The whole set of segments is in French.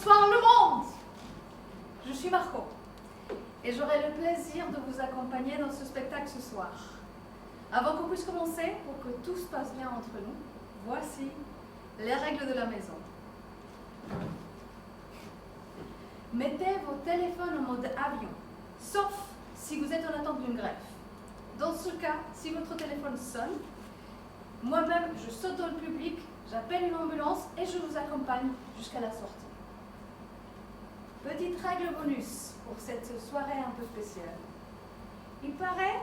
Bonsoir le monde! Je suis Marco et j'aurai le plaisir de vous accompagner dans ce spectacle ce soir. Avant qu'on puisse commencer, pour que tout se passe bien entre nous, voici les règles de la maison. Mettez vos téléphones en mode avion, sauf si vous êtes en attente d'une greffe. Dans ce cas, si votre téléphone sonne, moi-même, je saute dans le public, j'appelle une ambulance et je vous accompagne jusqu'à la sortie. Petite règle bonus pour cette soirée un peu spéciale. Il paraît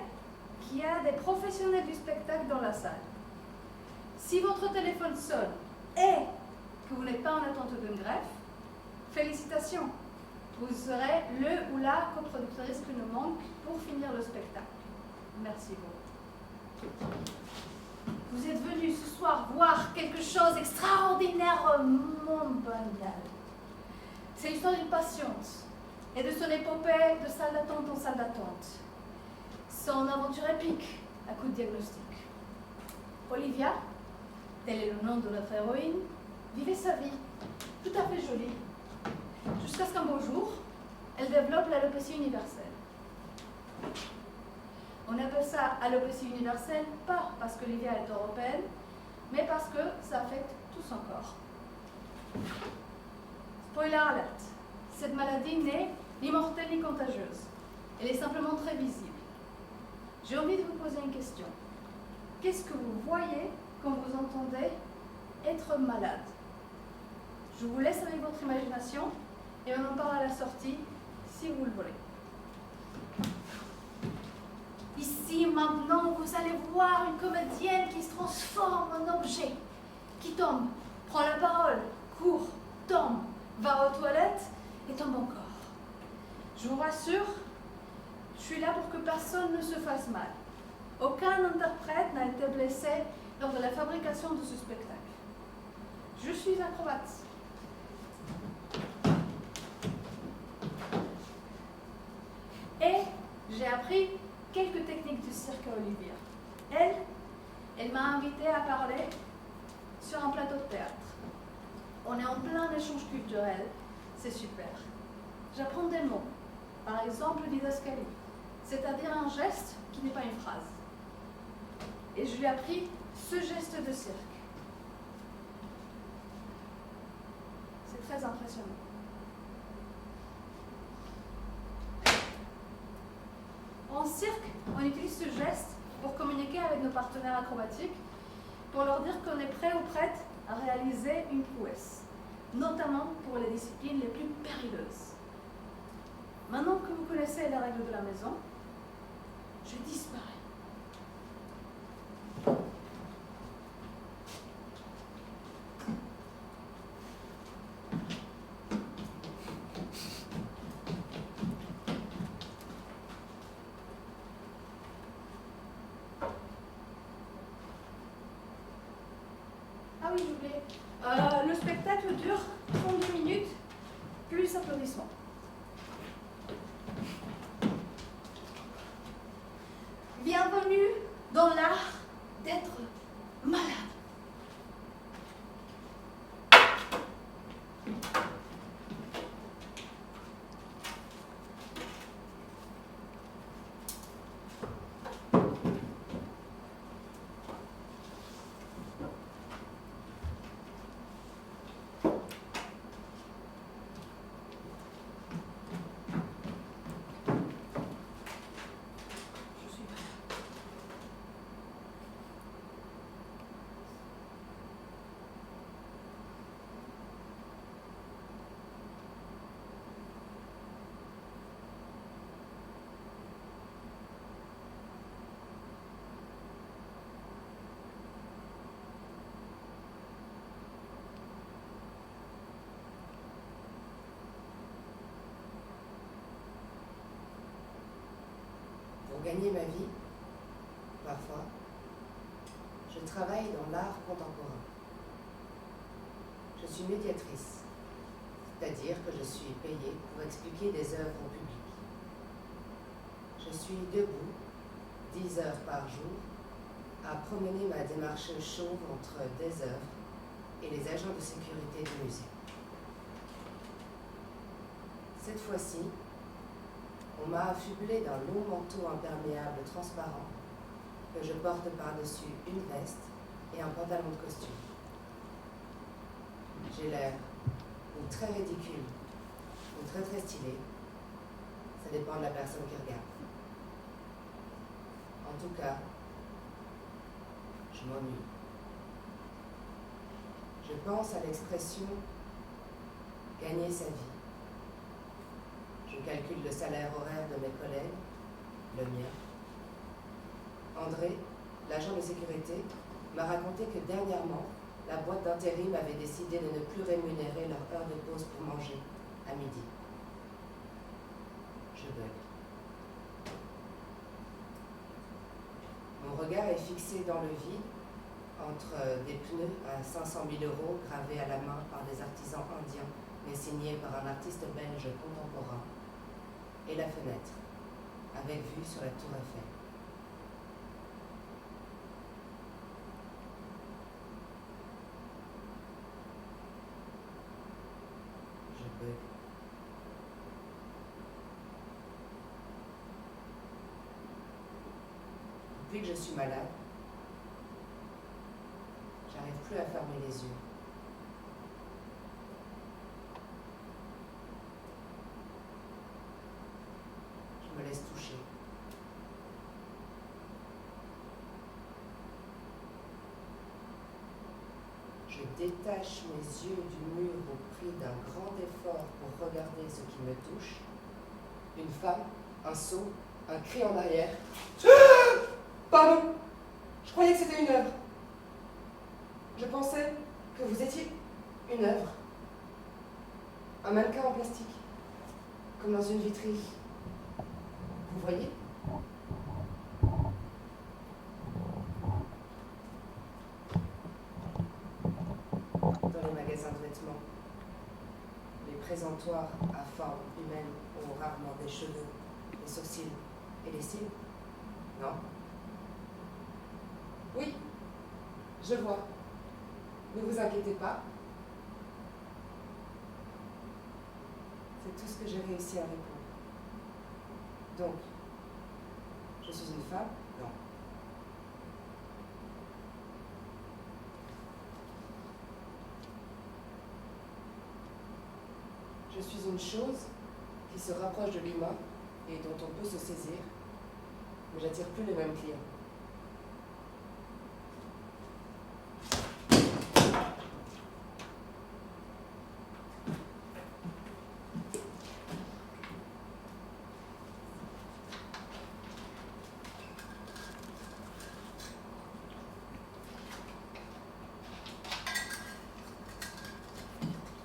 qu'il y a des professionnels du spectacle dans la salle. Si votre téléphone sonne et que vous n'êtes pas en attente d'une greffe, félicitations! Vous serez le ou la coproductrice qui nous manque pour finir le spectacle. Merci beaucoup. Vous êtes venus ce soir voir quelque chose d'extraordinaire au monde mondial. C'est l'histoire d'une patiente et de son épopée de salle d'attente en salle d'attente. Son aventure épique à coup de diagnostic. Olivia, tel est le nom de notre héroïne, vivait sa vie tout à fait jolie. Jusqu'à ce qu'un beau jour, elle développe l'alopécie universelle. On appelle ça alopécie universelle, pas parce que l'Olivia est européenne, mais parce que ça affecte tout son corps. Spoiler alert, cette maladie n'est ni mortelle ni contagieuse. Elle est simplement très visible. J'ai envie de vous poser une question. Qu'est-ce que vous voyez quand vous entendez être malade? Je vous laisse avec votre imagination et on en parle à la sortie si vous le voulez. Ici, maintenant, vous allez voir une comédienne qui se transforme en objet, qui tombe, prend la parole, court, tombe, va aux toilettes et tombe encore. Je vous rassure, je suis là pour que personne ne se fasse mal. Aucun interprète n'a été blessé lors de la fabrication de ce spectacle. Je suis acrobate. Et j'ai appris quelques techniques du cirque à Olivia. Elle m'a invitée à parler sur un plateau de théâtre. On est en plein échange culturel, c'est super. J'apprends des mots, par exemple didascalie, c'est-à-dire un geste qui n'est pas une phrase. Et je lui ai appris ce geste de cirque. C'est très impressionnant. En cirque, on utilise ce geste pour communiquer avec nos partenaires acrobatiques, pour leur dire qu'on est prêt ou prête à réaliser une prouesse, notamment pour les disciplines les plus périlleuses. Maintenant que vous connaissez les règles de la maison, je disparais. Ah oui, j'ai oublié. Le spectacle dure 30 minutes, plus applaudissements. Bienvenue dans l'art d'être malade. Pour gagner ma vie, parfois, je travaille dans l'art contemporain. Je suis médiatrice, c'est-à-dire que je suis payée pour expliquer des œuvres au public. Je suis debout, 10 heures par jour, à promener ma démarche chauve entre des œuvres et les agents de sécurité du musée. Cette fois-ci, on m'a affublé d'un long manteau imperméable transparent que je porte par-dessus une veste et un pantalon de costume. J'ai l'air ou très ridicule ou très très stylé. Ça dépend de la personne qui regarde. En tout cas, je m'ennuie. Je pense à l'expression « gagner sa vie ». Je calcule le salaire horaire de mes collègues, le mien. André, l'agent de sécurité, m'a raconté que dernièrement, la boîte d'intérim avait décidé de ne plus rémunérer leur heure de pause pour manger à midi. Je bug. Mon regard est fixé dans le vide entre des pneus à 500 000 € gravés à la main par des artisans indiens mais signés par un artiste belge contemporain et la fenêtre avec vue sur la tour Eiffel. Je bug. Depuis que je suis malade, j'arrive plus à fermer les yeux. Je me laisse toucher. Je détache mes yeux du mur au prix d'un grand effort pour regarder ce qui me touche. Une femme, un saut, un cri en arrière. Pardon, je croyais que c'était une œuvre. Je pensais que vous étiez une œuvre. Un mannequin en plastique, comme dans une vitrine. Vous voyez ? Dans les magasins de vêtements, les présentoirs à forme humaine ont rarement des cheveux, des sourcils et des cils. Non ? Oui, je vois. Ne vous inquiétez pas. C'est tout ce que j'ai réussi à répondre. Donc, je suis une femme ? Non. Je suis une chose qui se rapproche de l'humain et dont on peut se saisir, mais j'attire plus les mêmes clients.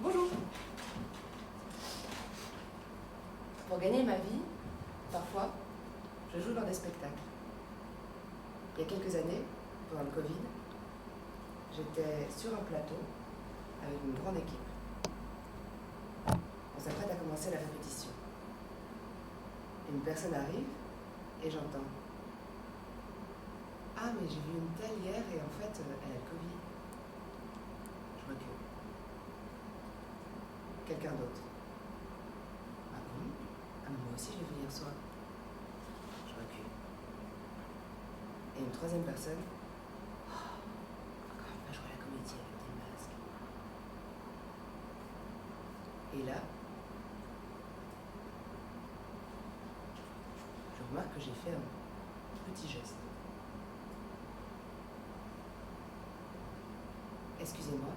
Bonjour. Pour gagner ma vie, parfois, je joue dans des spectacles. Il y a quelques années, pendant le Covid, j'étais sur un plateau avec une grande équipe. On s'apprête à commencer la répétition. Une personne arrive et j'entends « Ah, mais j'ai vu une telle hier et en fait, elle a le Covid. » Je recule. Quelqu'un d'autre. « Ah bon ? Ah, mais moi aussi je l'ai vu hier soir. » Je recule. Et une troisième personne. « Oh, encore une fois jouer à la comédie avec des masques. » Et là, je remarque que j'ai fait un petit geste. Excusez-moi.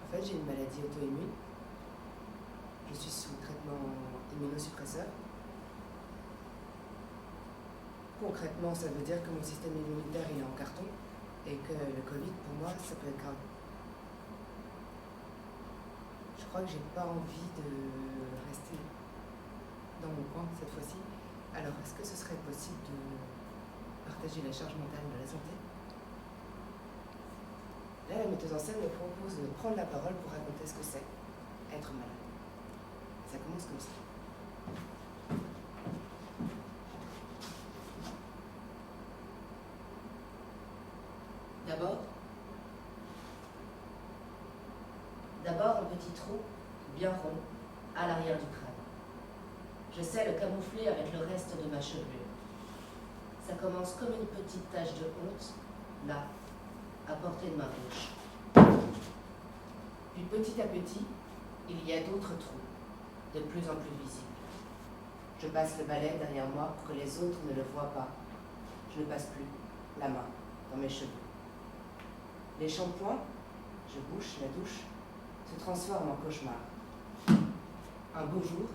En fait, j'ai une maladie auto-immune. Je suis sous traitement immunosuppresseur. Concrètement, ça veut dire que mon système immunitaire il est en carton et que le Covid, pour moi, ça peut être grave. Je crois que j'ai pas envie de rester dans mon coin cette fois-ci. Alors, est-ce que ce serait possible de partager la charge mentale de la santé? Là, la metteuse en scène me propose de prendre la parole pour raconter ce que c'est, être malade. Ça commence comme ça. D'abord, D'abord un petit trou, bien rond, à l'arrière du crâne. Je sais le camoufler avec le reste de ma chevelure. Ça commence comme une petite tache de honte, là, à portée de ma bouche. Puis petit à petit, il y a d'autres trous, de plus en plus visibles. Je passe le balai derrière moi pour que les autres ne le voient pas. Je ne passe plus la main dans mes cheveux. Les shampoings, je bouche la douche, se transforment en cauchemar. Un beau jour,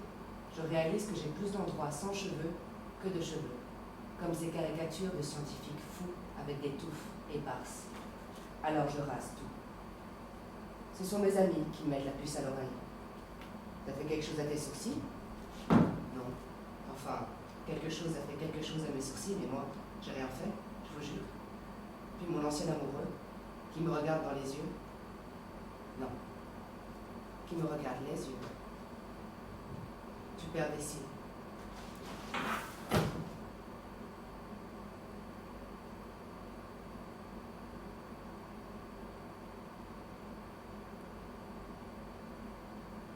je réalise que j'ai plus d'endroits sans cheveux que de cheveux, comme ces caricatures de scientifiques fous avec des touffes éparses. Alors je rase tout. Ce sont mes amis qui mettent la puce à l'oreille. T'as fait quelque chose à tes sourcils? Non. Enfin, quelque chose a fait quelque chose à mes sourcils, mais moi, j'ai rien fait, je vous jure. Puis mon ancien amoureux, qui me regarde dans les yeux. Non. Qui me regarde les yeux. Tu perds des cils.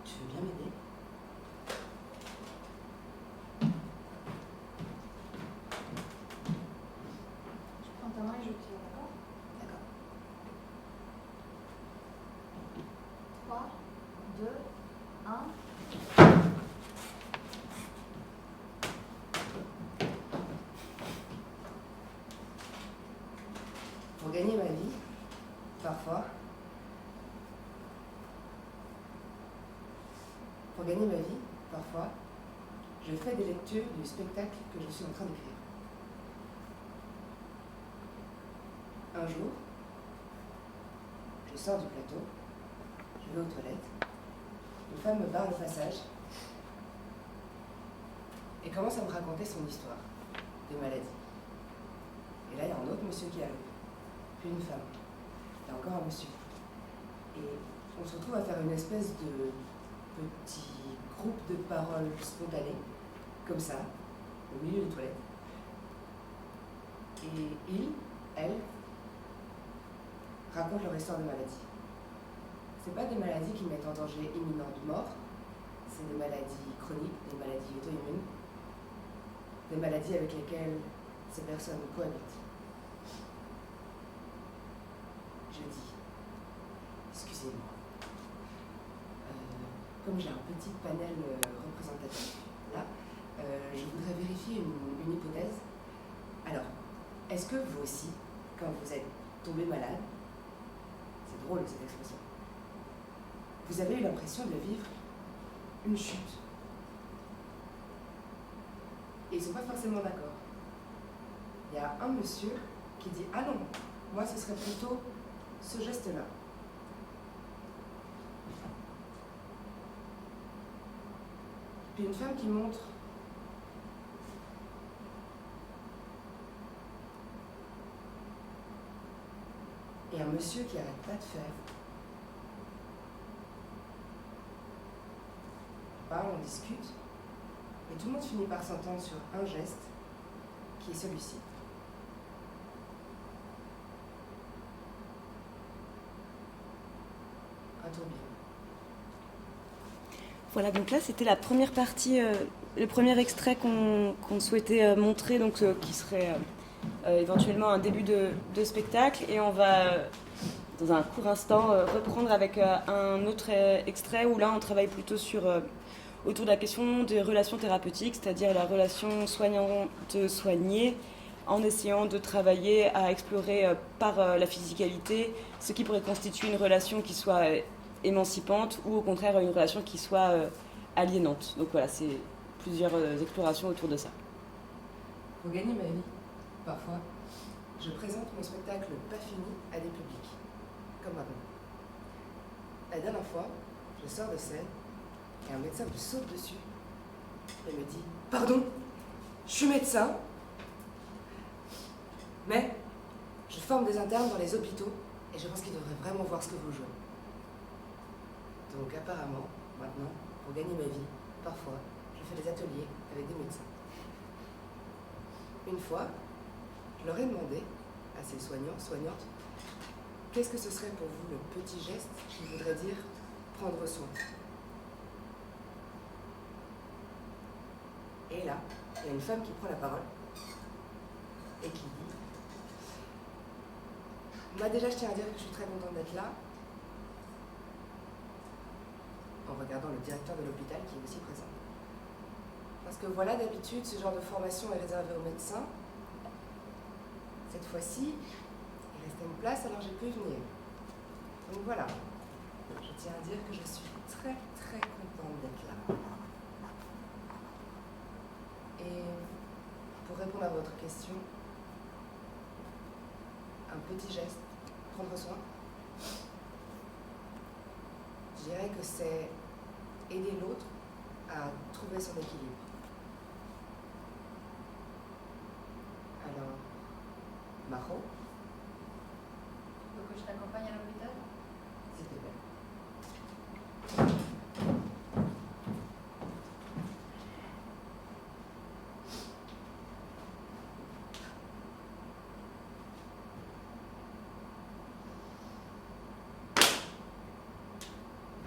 Tu veux bien m'aider? Je prends ta main et je tire, d'accord? D'accord. 3, 2, 1. Pour gagner ma vie, parfois, je fais des lectures du spectacle que je suis en train d'écrire. Un jour, je sors du plateau, je vais aux toilettes, une femme me barre le passage et commence à me raconter son histoire de maladie. Et là, il y a un autre monsieur qui arrive, puis une femme, et encore un monsieur. Et on se retrouve à faire une espèce de petit groupe de paroles spontanées, comme ça, au milieu des toilettes. Et il, elle, racontent leur histoire de maladie. C'est pas des maladies qui mettent en danger imminent de mort, c'est des maladies chroniques, des maladies auto-immunes, des maladies avec lesquelles ces personnes cohabitent. Je dis, excusez-moi, comme j'ai un petit panel représentatif là, je voudrais vérifier une hypothèse. Alors, est-ce que vous aussi, quand vous êtes tombé malade, c'est drôle cette expression, vous avez eu l'impression de vivre une chute? Et ils ne sont pas forcément d'accord. Il y a un monsieur qui dit « Ah non, moi ce serait plutôt ce geste-là ». Puis une femme qui montre et un monsieur qui n'arrête pas de faire. On parle, on discute, et tout le monde finit par s'entendre sur un geste qui est celui-ci. Un tourbillon. Voilà, donc là c'était la première partie, le premier extrait qu'on souhaitait montrer, donc qui serait éventuellement un début de spectacle, et on va dans un court instant reprendre avec un autre extrait où là on travaille plutôt autour de la question des relations thérapeutiques, c'est-à-dire la relation soignante-soignée, en essayant de travailler à explorer par la physicalité ce qui pourrait constituer une relation qui soit émancipante ou au contraire une relation qui soit aliénante. Donc voilà, c'est plusieurs explorations autour de ça. Pour gagner ma vie, parfois, je présente mon spectacle pas fini à des publics, comme maintenant. La dernière fois, je sors de scène et un médecin me saute dessus et me dit « Pardon, je suis médecin, mais je forme des internes dans les hôpitaux et je pense qu'ils devraient vraiment voir ce que vous jouez. » Donc apparemment, maintenant, pour gagner ma vie, parfois, je fais des ateliers avec des médecins. Une fois, je leur ai demandé à ces soignants, soignantes, qu'est-ce que ce serait pour vous le petit geste qui voudrait dire prendre soin. Et là, il y a une femme qui prend la parole et qui dit « Moi déjà, je tiens à dire que je suis très contente d'être là », en regardant le directeur de l'hôpital qui est aussi présent. Parce que voilà, d'habitude, ce genre de formation est réservé aux médecins. Cette fois-ci, il restait une place, alors j'ai pu venir. Donc voilà, je tiens à dire que je suis très très contente d'être là. Et pour répondre à votre question, un petit geste, prendre soin. Je dirais que c'est aider l'autre à trouver son équilibre. Alors, Maro, Tu veux que je t'accompagne à l'hôpital? s'il te plaît.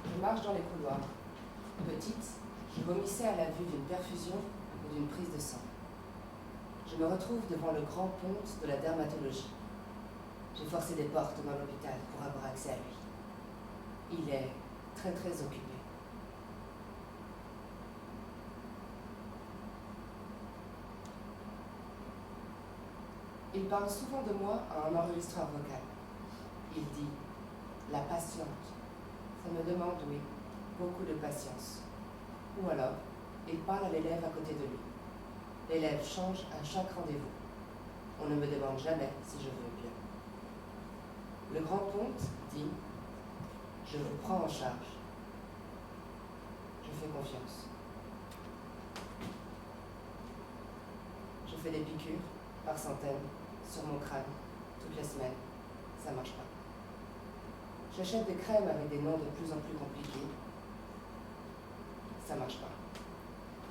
Je marche dans les couloirs. Petite, je vomissais à la vue d'une perfusion ou d'une prise de sang. Je me retrouve devant le grand ponte de la dermatologie. J'ai forcé des portes dans l'hôpital pour avoir accès à lui. Il est très très occupé. Il parle souvent de moi à un enregistreur vocal. Il dit « la patiente ». Ça me demande, oui, beaucoup de patience. Ou alors, il parle à l'élève à côté de lui. L'élève change à chaque rendez-vous. On ne me demande jamais si je veux bien. Le grand ponte dit « je vous prends en charge ». Je fais confiance. Je fais des piqûres par centaines sur mon crâne toutes les semaines. Ça marche pas. J'achète des crèmes avec des noms de plus en plus compliqués. Ça marche pas.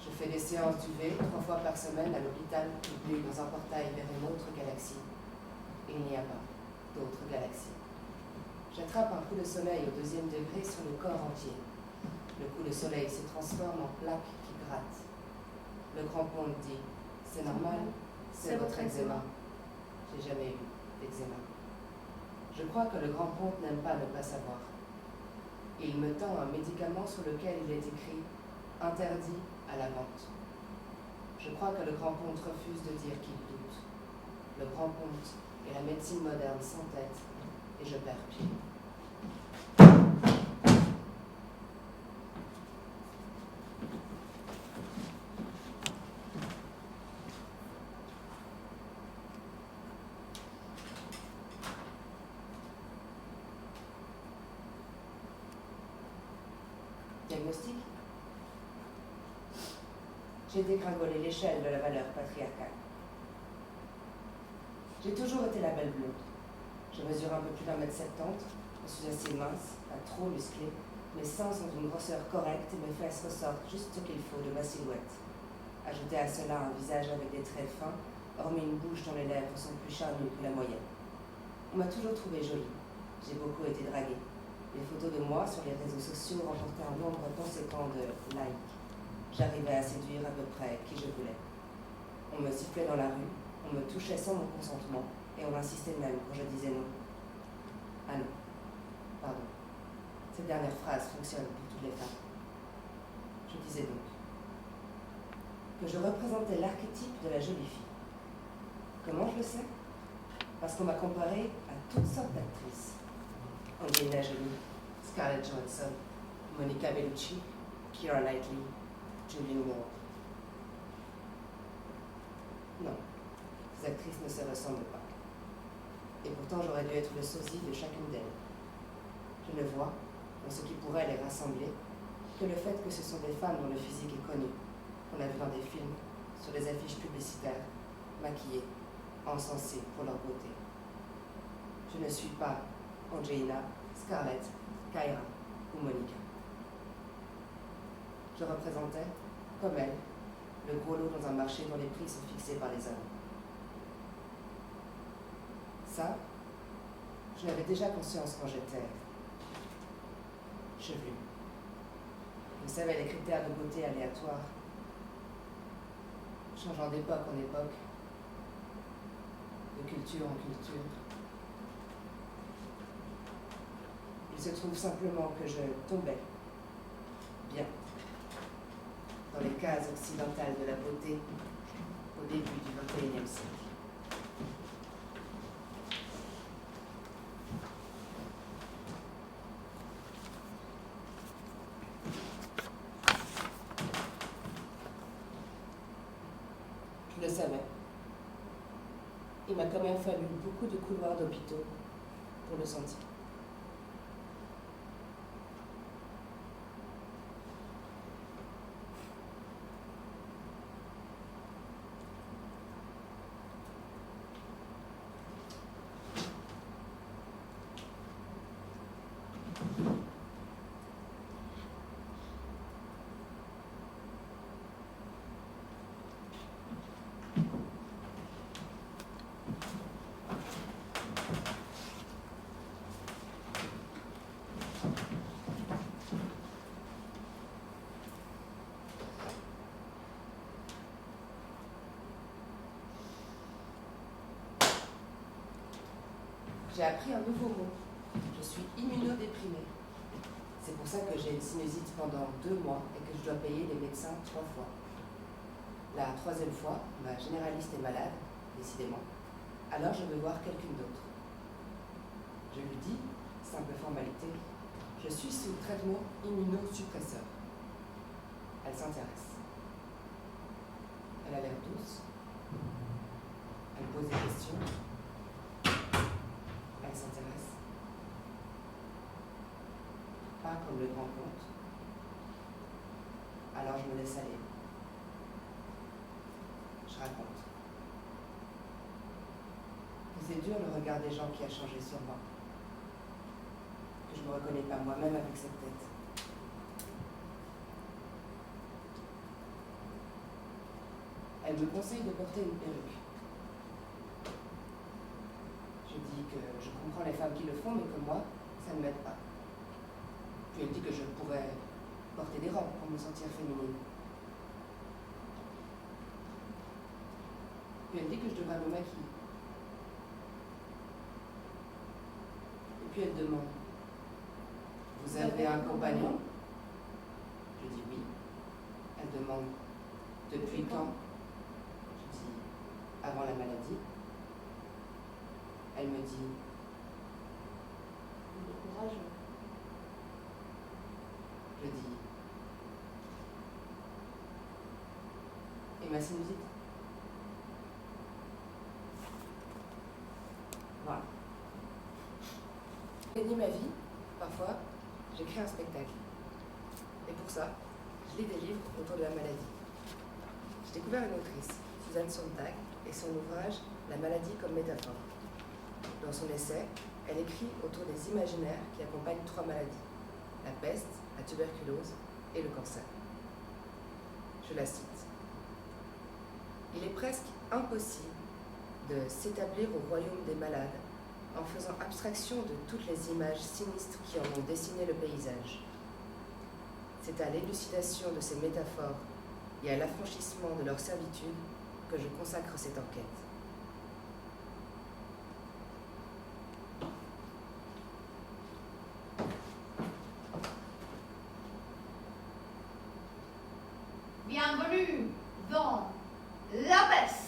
Je fais des séances d'UV 3 fois par semaine à l'hôpital public dans un portail vers une autre galaxie. Et il n'y a pas d'autre galaxie. J'attrape un coup de soleil au 2e degré sur le corps entier. Le coup de soleil se transforme en plaque qui gratte. Le grand ponte dit « c'est normal, c'est votre eczéma ». J'ai jamais eu d'eczéma. Je crois que le grand ponte n'aime pas ne pas savoir. Il me tend un médicament sur lequel il est écrit « interdit à la vente ». Je crois que le grand ponte refuse de dire qu'il doute. Le grand ponte est la médecine moderne sans tête et je perds pied. Diagnostic. J'ai dégringolé l'échelle de la valeur patriarcale. J'ai toujours été la belle blonde. Je mesure un peu plus d'1,70 m, je suis assez mince, pas trop musclée, mes seins sont d'une grosseur correcte et mes fesses ressortent juste ce qu'il faut de ma silhouette. Ajoutez à cela un visage avec des traits fins, hormis une bouche dont les lèvres sont plus charnues que la moyenne. On m'a toujours trouvée jolie. J'ai beaucoup été draguée. Les photos de moi sur les réseaux sociaux remportaient un nombre conséquent de likes. J'arrivais à séduire à peu près qui je voulais. On me sifflait dans la rue, on me touchait sans mon consentement, et on insistait même quand je disais non. Ah non, pardon. Cette dernière phrase fonctionne pour toutes les femmes. Je disais donc que je représentais l'archétype de la jolie fille. Comment je le sais? Parce qu'on m'a comparée à toutes sortes d'actrices. Angelina Jolie, Scarlett Johansson, Monica Bellucci, Keira Knightley, Julianne Moore. Non, ces actrices ne se ressemblent pas. Et pourtant j'aurais dû être le sosie de chacune d'elles. Je ne vois, dans ce qui pourrait les rassembler, que le fait que ce sont des femmes dont le physique est connu, qu'on a vu dans des films, sur des affiches publicitaires, maquillées, encensées pour leur beauté. Je ne suis pas Angelina, Scarlett, Keira ou Monica. Je représentais, comme elle, le gros lot dans un marché dont les prix sont fixés par les hommes. Ça, je l'avais déjà conscience quand j'étais chevelue. Vous savez, les critères de beauté aléatoires, changeant d'époque en époque, de culture en culture. Il se trouve simplement que je tombais bien dans les cases occidentales de la beauté au début du XXIe siècle. Je le savais. Il m'a quand même fallu beaucoup de couloirs d'hôpitaux pour le sentir. J'ai appris un nouveau mot. Je suis immunodéprimée. C'est pour ça que j'ai une sinusite pendant 2 mois et que je dois payer les médecins 3 fois. La 3e fois, ma généraliste est malade, décidément. Alors je vais voir quelqu'une d'autre. Je lui dis, simple formalité, je suis sous traitement immunosuppresseur. Elle s'intéresse. Elle a l'air douce. Elle pose des questions. Elle s'intéresse. Pas comme le grand conte. Alors je me laisse aller. Je raconte. Et c'est dur le regard des gens qui a changé sur moi. Que je ne me reconnais pas moi-même avec cette tête. Elle me conseille de porter une perruque. Je dis que je comprends les femmes qui le font, mais que moi, ça ne m'aide pas. Puis elle dit que je pourrais porter des robes pour me sentir féminine. Puis elle dit que je devrais me maquiller. Et puis elle demande, vous avez un compagnon? Je dis oui. Elle demande, depuis quand? Je dis, avant la maladie. Elle me dit, il est courageux. Je dis, et ma sinusite? Voilà. J'ai gagné ma vie, parfois, j'écris un spectacle. Et pour ça, je lis des livres autour de la maladie. J'ai découvert une autrice, Suzanne Sontag, et son ouvrage « La maladie comme métaphore ». Dans son essai, elle écrit autour des imaginaires qui accompagnent 3 maladies, la peste, la tuberculose et le cancer. Je la cite. Il est presque impossible de s'établir au royaume des malades en faisant abstraction de toutes les images sinistres qui en ont dessiné le paysage. C'est à l'élucidation de ces métaphores et à l'affranchissement de leur servitude que je consacre cette enquête. Bienvenue dans La Peste.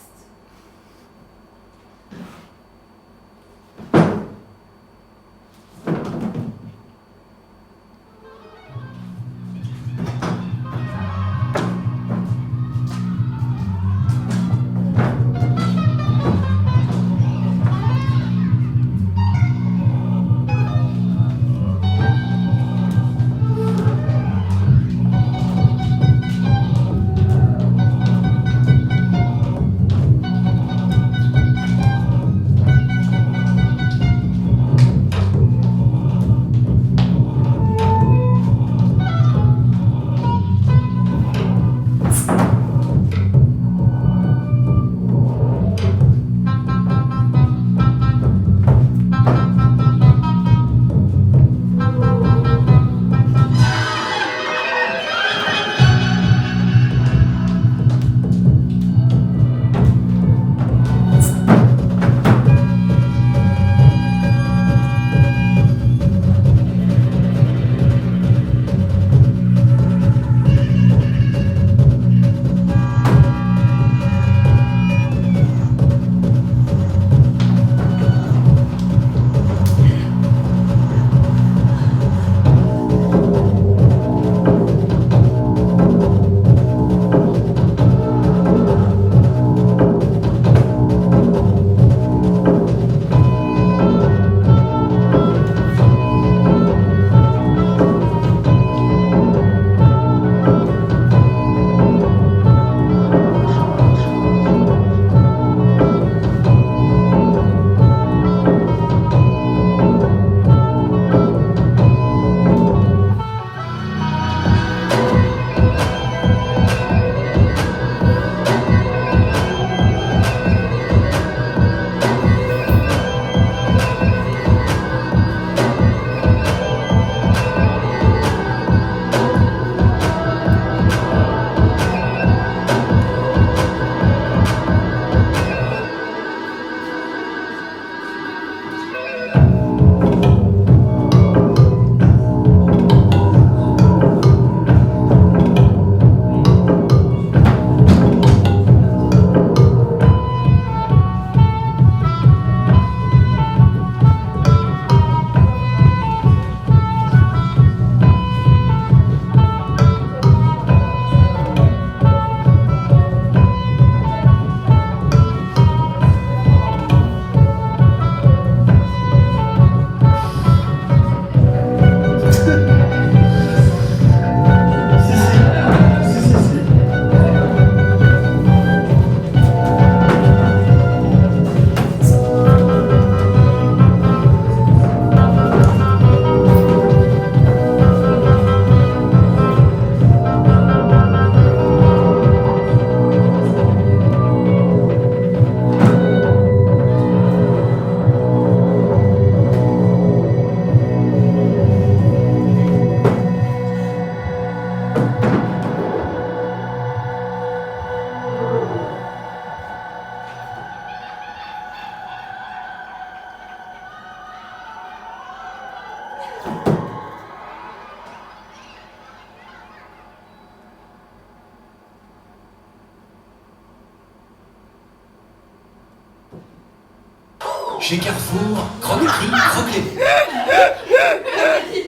Chez Carrefour, croque-les, croque-les.